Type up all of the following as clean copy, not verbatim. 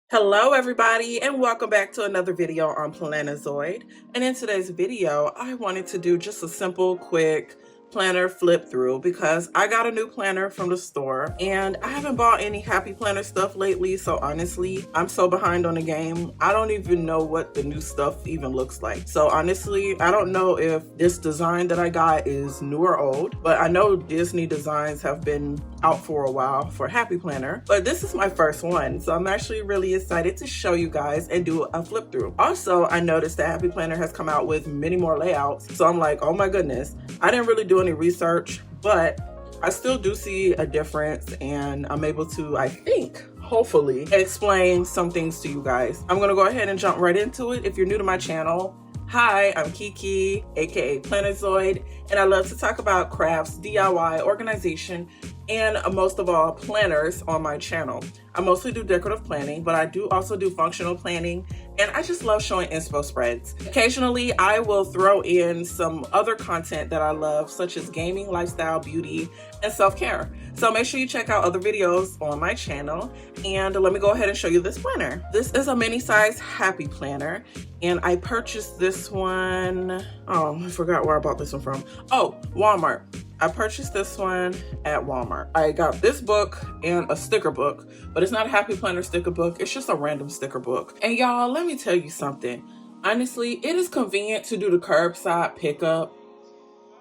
Hello everybody and welcome back to another video on Plannerzoid. And in today's video, I wanted to do just a simple, quick planner flip through because I got a new planner from the store and I haven't bought any Happy Planner stuff lately. So honestly, I'm so behind on the game. I don't even know what the new stuff even looks like. So honestly, I don't know if this design that I got is new or old, but I know Disney designs have been out for a while for Happy Planner, but this is my first one. So I'm actually really excited to show you guys and do a flip through. Also, I noticed that Happy Planner has come out with many more layouts. So I'm like, oh my goodness, I didn't really do any research, but I still do see a difference and I'm able to, I think, hopefully explain some things to you guys. I'm gonna go ahead and jump right into it. If you're new to my channel, hi, I'm Keke, aka Plannerzoid, and I love to talk about crafts, DIY, organization, and most of all, planners on my channel. I mostly do decorative planning, but I do also do functional planning, and I just love showing inspo spreads. Occasionally, I will throw in some other content that I love, such as gaming, lifestyle, beauty, and self-care. So make sure you check out other videos on my channel, and let me go ahead and show you this planner. This is a mini size Happy Planner, and I purchased this one, oh, I forgot where I bought this one from. Oh, Walmart. I purchased this one at Walmart. I got this book and a sticker book, but it's not a Happy Planner sticker book. It's just a random sticker book. And y'all, let me tell you something. Honestly, it is convenient to do the curbside pickup,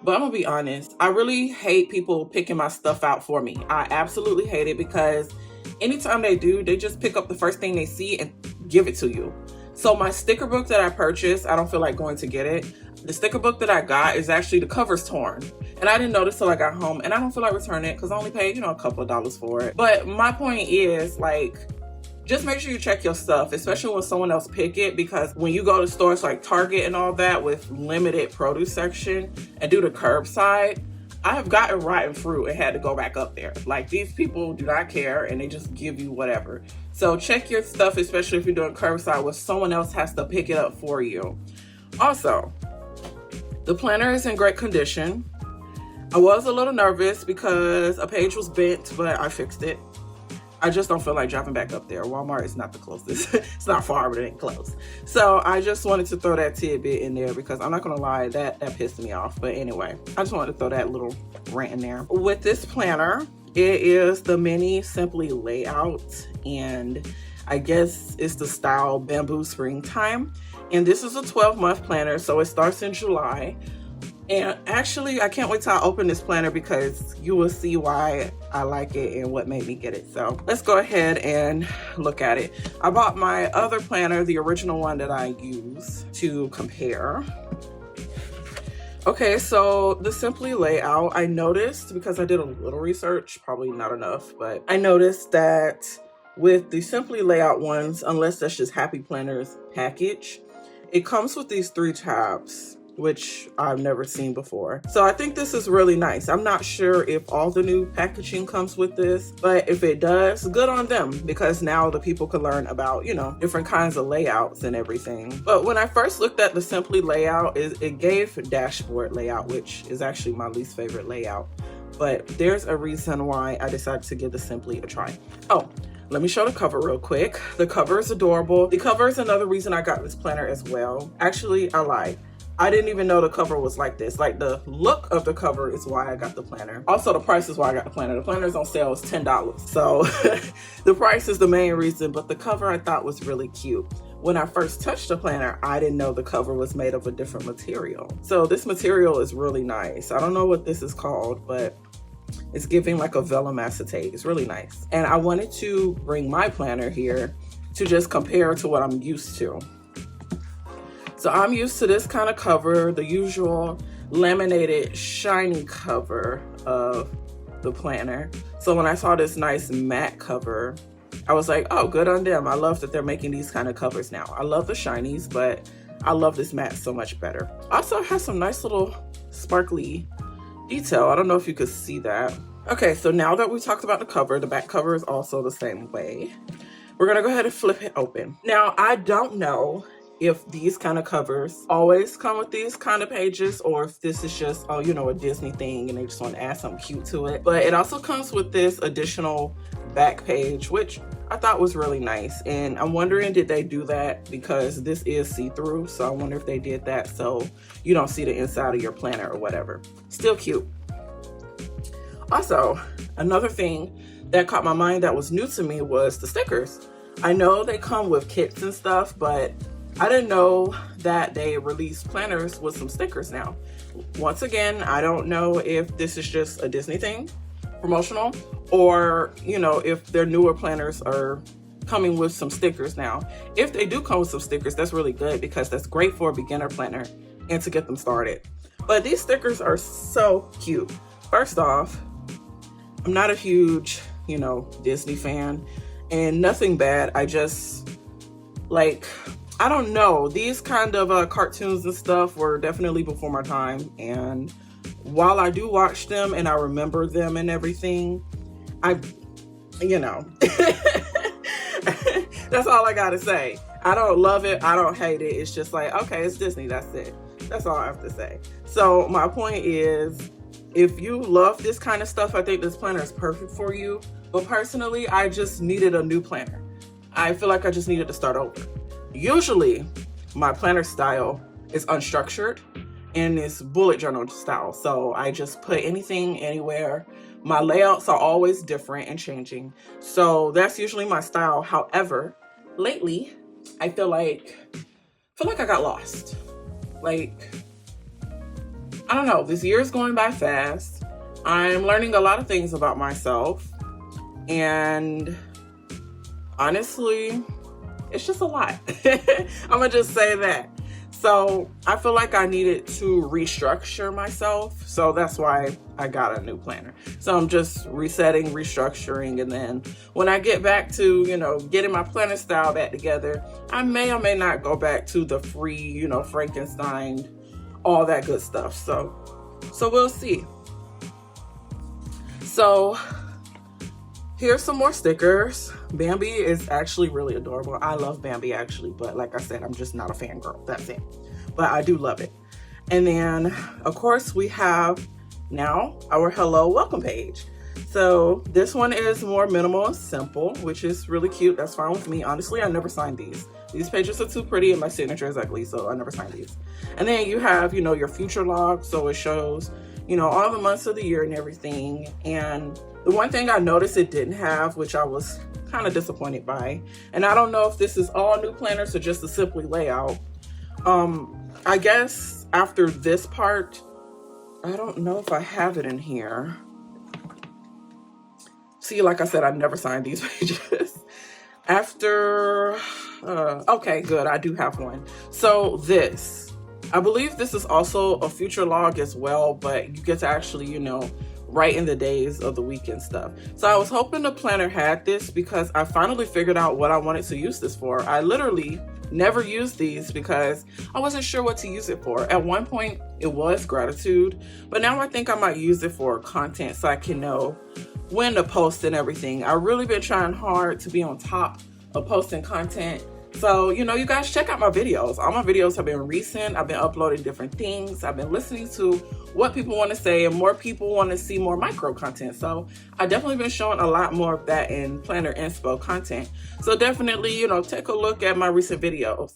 but I'm gonna be honest. I really hate people picking my stuff out for me. I absolutely hate it because anytime they do, they just pick up the first thing they see and give it to you. So my sticker book that I purchased, I don't feel like going to get it. The sticker book that I got is actually, the cover's torn. And I didn't notice till I got home, and I don't feel like returning it because I only paid, a couple of dollars for it. But my point is, like, just make sure you check your stuff, especially when someone else pick it, because when you go to stores like Target and all that with limited produce section and do the curbside, I have gotten rotten fruit and had to go back up there. Like, these people do not care and they just give you whatever. So check your stuff, especially if you're doing curbside where someone else has to pick it up for you. Also, the planner is in great condition. I was a little nervous because a page was bent, but I fixed it. I just don't feel like driving back up there. Walmart is not the closest. It's not far, but it ain't close. So I just wanted to throw that tidbit in there because I'm not gonna lie, that pissed me off. But anyway, I just wanted to throw that little rant in there. With this planner, it is the mini Simply layout, and I guess it's the style Bamboo Springtime. And this is a 12-month planner, so it starts in July. And actually, I can't wait till I open this planner because you will see why I like it and what made me get it. So let's go ahead and look at it. I bought my other planner, the original one that I use, to compare. Okay, so the Simply layout, I noticed, because I did a little research, probably not enough, but I noticed that with the Simply layout ones, unless that's just Happy Planner's package, it comes with these 3 tabs, which I've never seen before. So I think this is really nice. I'm not sure if all the new packaging comes with this, but if it does, good on them, because now the people can learn about, different kinds of layouts and everything. But when I first looked at the Simply layout, it gave dashboard layout, which is actually my least favorite layout. But there's a reason why I decided to give the Simply a try. Oh, let me show the cover real quick. The cover is adorable. The cover is another reason I got this planner as well. Actually, I lied. I didn't even know the cover was like this. Like, the look of the cover is why I got the planner. Also, the price is why I got the planner. The planner is on sale, it's $10. So the price is the main reason, but the cover I thought was really cute. When I first touched the planner, I didn't know the cover was made of a different material. So this material is really nice. I don't know what this is called, but it's giving like a vellum acetate. It's really nice. And I wanted to bring my planner here to just compare to what I'm used to. So I'm used to this kind of cover, the usual laminated shiny cover of the planner. So when I saw this nice matte cover, I was like, oh, good on them. I love that they're making these kind of covers now. I love the shinies, but I love this matte so much better. Also, it has some nice little sparkly detail. I don't know if you could see that. Okay, so now that we talked about the cover, the back cover is also the same way. We're gonna go ahead and flip it open. Now, I don't know if these kind of covers always come with these kind of pages, or if this is just, oh, a Disney thing and they just want to add something cute to it. But it also comes with this additional back page, which I thought was really nice. And I'm wondering, did they do that because this is see-through? So I wonder if they did that so you don't see the inside of your planner or whatever. Still cute. Also, another thing that caught my mind that was new to me was the stickers. I know they come with kits and stuff, but I didn't know that they released planners with some stickers now. Once again, I don't know if this is just a Disney thing, promotional, or if their newer planners are coming with some stickers now. If they do come with some stickers, that's really good because that's great for a beginner planner and to get them started. But these stickers are so cute. First off, I'm not a huge Disney fan, and nothing bad. I just I don't know, these kind of cartoons and stuff were definitely before my time, and while I do watch them and I remember them and everything, that's all I gotta say. I don't love it, I don't hate it. It's just like, okay, it's Disney, that's it. That's all I have to say. So my point is, if you love this kind of stuff, I think this planner is perfect for you. But personally, I just needed a new planner. I feel like I just needed to start over. Usually, my planner style is unstructured and it's bullet journal style. So I just put anything anywhere. My layouts are always different and changing. So that's usually my style. However, lately, I feel like I got lost. I don't know, this year is going by fast. I'm learning a lot of things about myself. And honestly, it's just a lot. I'm gonna just say that. So I feel like I needed to restructure myself. So that's why I got a new planner. So I'm just resetting, restructuring. And then when I get back to, getting my planner style back together, I may or may not go back to the free, Frankenstein, all that good stuff. So we'll see. So here's some more stickers. Bambi is actually really adorable. I love Bambi actually, but like I said, I'm just not a fangirl. That's it. But I do love it. And then, of course, we have now our hello welcome page. So this one is more minimal and simple, which is really cute. That's fine with me. Honestly, I never signed these. These pages are too pretty and my signature is ugly, so I never signed these. And then you have, your future log. So it shows, all the months of the year and everything. And the one thing I noticed it didn't have, which I was kind of disappointed by, and I don't know if this is all new planners or just a simply layout. I guess after this part, I don't know if I have it in here. See, like I said, I've never signed these pages. After, okay, good, I do have one. So I believe this is also a future log as well, but you get to actually, write in the days of the week and stuff. So I was hoping the planner had this because I finally figured out what I wanted to use this for. I literally never used these because I wasn't sure what to use it for. At one point, it was gratitude, but now I think I might use it for content so I can know when to post and everything. I've really been trying hard to be on top of posting content. So, you guys check out my videos. All my videos have been recent. I've been uploading different things. I've been listening to what people want to say, and more people want to see more micro content. So I definitely been showing a lot more of that in Planner Inspo content. So definitely, take a look at my recent videos.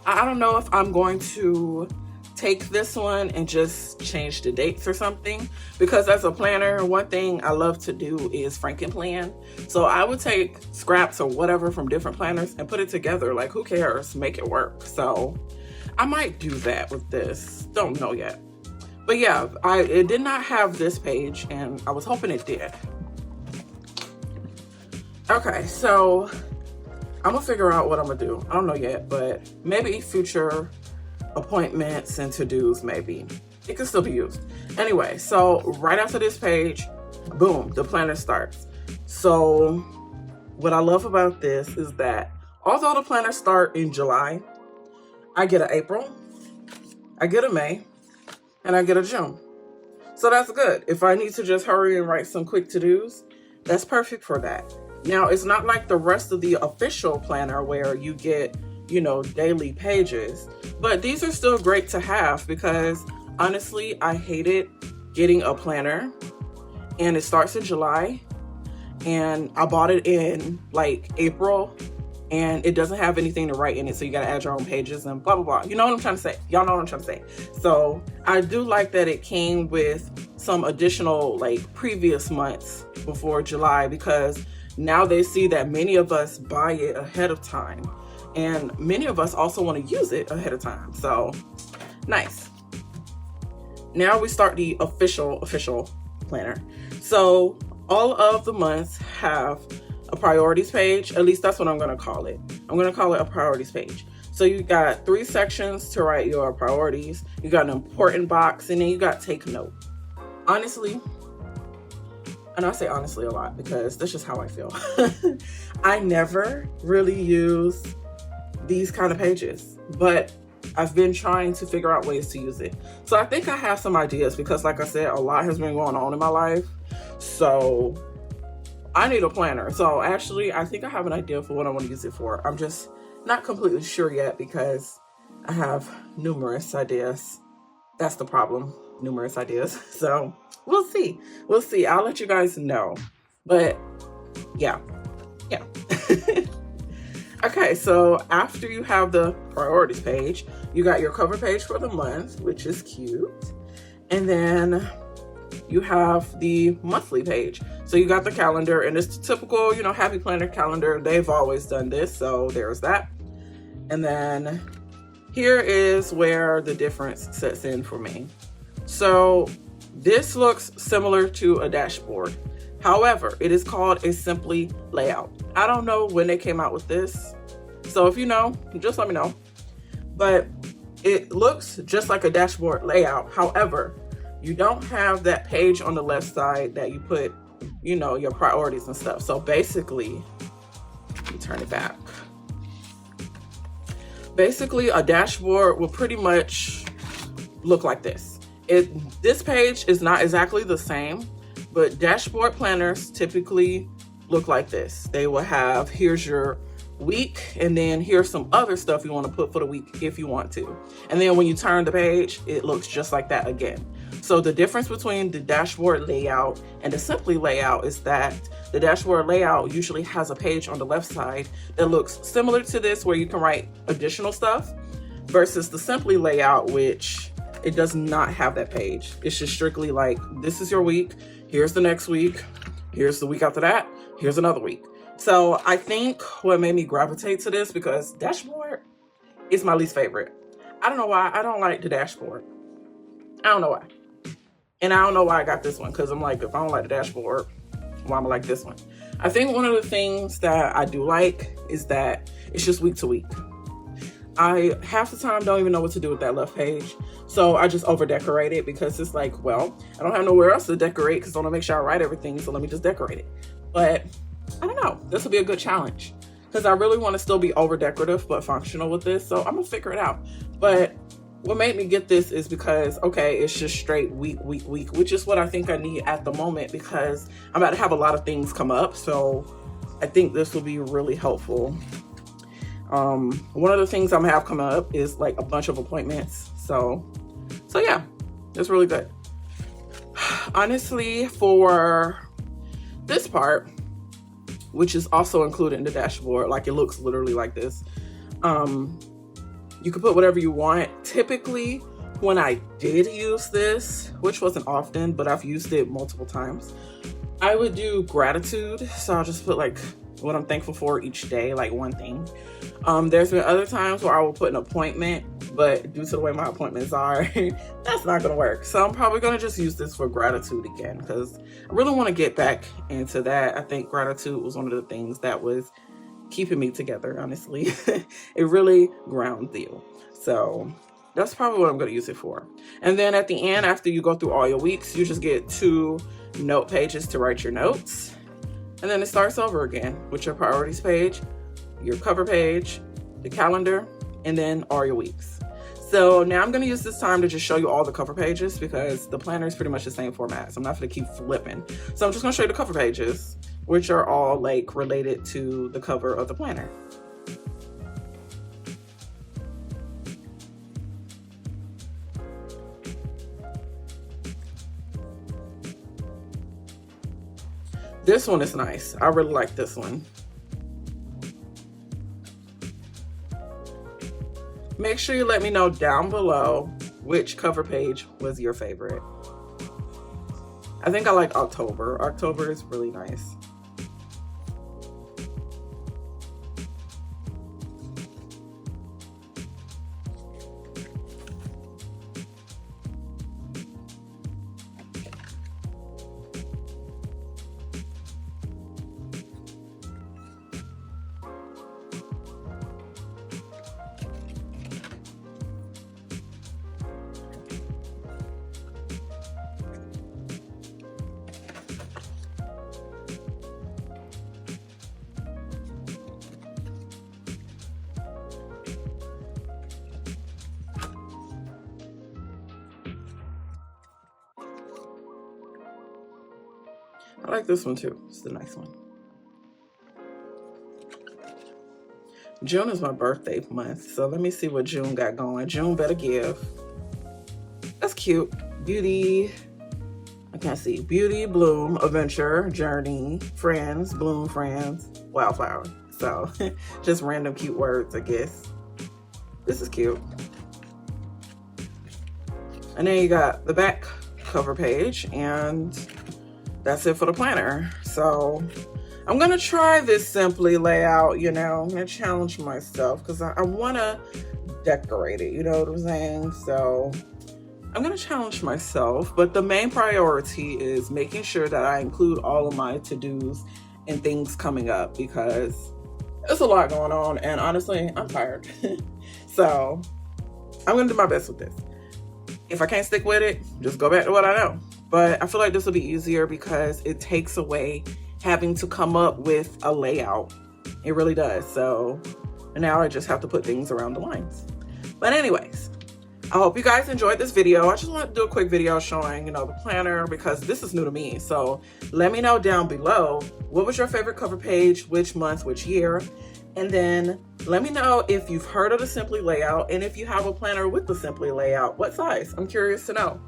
I don't know if I'm going to take this one and just change the dates or something, because as a planner, one thing I love to do is Frankenplan. So I would take scraps or whatever from different planners and put it together. Like, who cares? Make it work. So I might do that with this. Don't know yet. But yeah, it did not have this page and I was hoping it did. Okay, so I'm gonna figure out what I'm gonna do. I don't know yet, but maybe future appointments and to-dos, maybe. It can still be used. Anyway, so right after this page, boom, the planner starts. So what I love about this is that although the planners start in July, I get an April, I get a May, and I get a June. So that's good. If I need to just hurry and write some quick to-dos, that's perfect for that. Now, it's not like the rest of the official planner where you get, daily pages, but these are still great to have because honestly, I hated getting a planner and it starts in July and I bought it in like April, and it doesn't have anything to write in it, so you gotta add your own pages and blah blah blah. You know what I'm trying to say? Y'all know what I'm trying to say. So I do like that it came with some additional like previous months before July, because now they see that many of us buy it ahead of time, and many of us also want to use it ahead of time. So nice. Now we start the official planner. So all of the months have a priorities page. At least that's what I'm going to call it. I'm going to call it a priorities page. So you got 3 sections to write your priorities. You got an important box, and then you got take note. Honestly, and I say honestly a lot because that's just how I feel. I never really use these kind of pages, but I've been trying to figure out ways to use it. So I think I have some ideas because, like I said, a lot has been going on in my life. So I need a planner. So actually, I think I have an idea for what I want to use it for. I'm just not completely sure yet because I have numerous ideas. That's the problem, numerous ideas. So we'll see. We'll see. I'll let you guys know. But yeah. Okay, so after you have the priorities page, you got your cover page for the month, which is cute. And then you have the monthly page. So you got the calendar, and it's the typical, Happy Planner calendar. They've always done this, so there's that. And then here is where the difference sets in for me. So this looks similar to a dashboard. However, it is called a Simply layout. I don't know when they came out with this, so if you know, just let me know. But it looks just like a dashboard layout. However, you don't have that page on the left side that you put, your priorities and stuff. So basically, let me turn it back. Basically, a dashboard will pretty much look like this. This page is not exactly the same, but dashboard planners typically look like this. They will have, here's your week, and then here's some other stuff you want to put for the week if you want to. And then when you turn the page, it looks just like that again. So the difference between the dashboard layout and the Simply layout is that the dashboard layout usually has a page on the left side that looks similar to this, where you can write additional stuff, versus the Simply layout, which it does not have that page. It's just strictly like, this is your week, here's the next week, here's the week after that, here's another week. So I think what made me gravitate to this, because dashboard is my least favorite. I don't know why. I don't like the dashboard. I don't know why. And I don't know why I got this one, because I'm like, if I don't like the dashboard, why am I like this one? I think one of the things that I do like is that it's just week to week. I half the time don't even know what to do with that left page. So I just over decorate it, because it's like, well, I don't have nowhere else to decorate because I want to make sure I write everything. So let me just decorate it. But I don't know. This will be a good challenge, because I really want to still be over decorative but functional with this. So I'm going to figure it out. But what made me get this is because, okay, it's just straight week, which is what I think I need at the moment, because I'm about to have a lot of things come up. So I think this will be really helpful. One of the things I'm gonna have coming up is like a bunch of appointments. So yeah, it's really good. Honestly, for this part, which is also included in the dashboard, like it looks literally like this. You can put whatever you want. Typically, when I did use this, which wasn't often, but I've used it multiple times, I would do gratitude. So I'll just put like what I'm thankful for each day, like one thing. There's been other times where I will put an appointment, but due to the way my appointments are, that's not gonna work. So I'm probably gonna just use this for gratitude again, because I really want to get back into that. I think gratitude was one of the things that was keeping me together, honestly. It really grounds you. So that's probably what I'm going to use it for. And then at the end, after you go through all your weeks, you just get 2 note pages to write your notes. And then it starts over again with your priorities page, your cover page, the calendar, and then all your weeks. So now I'm going to use this time to just show you all the cover pages, because the planner is pretty much the same format. So I'm not going to keep flipping. So I'm just going to show you the cover pages, which are all like related to the cover of the planner. This one is nice. I really like this one. Make sure you let me know down below which cover page was your favorite. I think I like October. October is really nice. I like this one too. It's a nice one. June is my birthday month, so let me see what June got going. June better give. That's cute. Beauty. I can't see. Beauty, bloom, adventure, journey, friends, bloom, friends, wildflower. So just random cute words, I guess. This is cute. And then you got the back cover page, and that's it for the planner. So I'm gonna try this Simply layout, you know. I'm gonna challenge myself because I wanna decorate it, you know what I'm saying? So I'm gonna challenge myself, but the main priority is making sure that I include all of my to-dos and things coming up, because there's a lot going on and honestly, I'm tired. So I'm gonna do my best with this. If I can't stick with it, just go back to what I know. But I feel like this will be easier because it takes away having to come up with a layout. It really does. So now I just have to put things around the lines. But anyways, I hope you guys enjoyed this video. I just want to do a quick video showing, you know, the planner because this is new to me. So let me know down below, what was your favorite cover page, which month, which year? And then let me know if you've heard of the Simply layout and if you have a planner with the Simply layout, what size? I'm curious to know.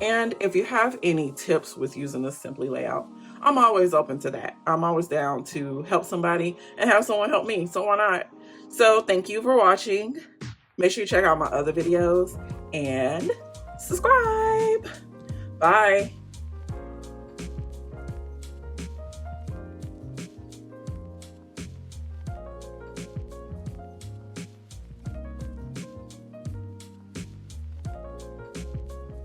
And if you have any tips with using the Simply layout, I'm always open to that. I'm always down to help somebody and have someone help me, so why not? So thank you for watching. Make sure you check out my other videos and subscribe. Bye.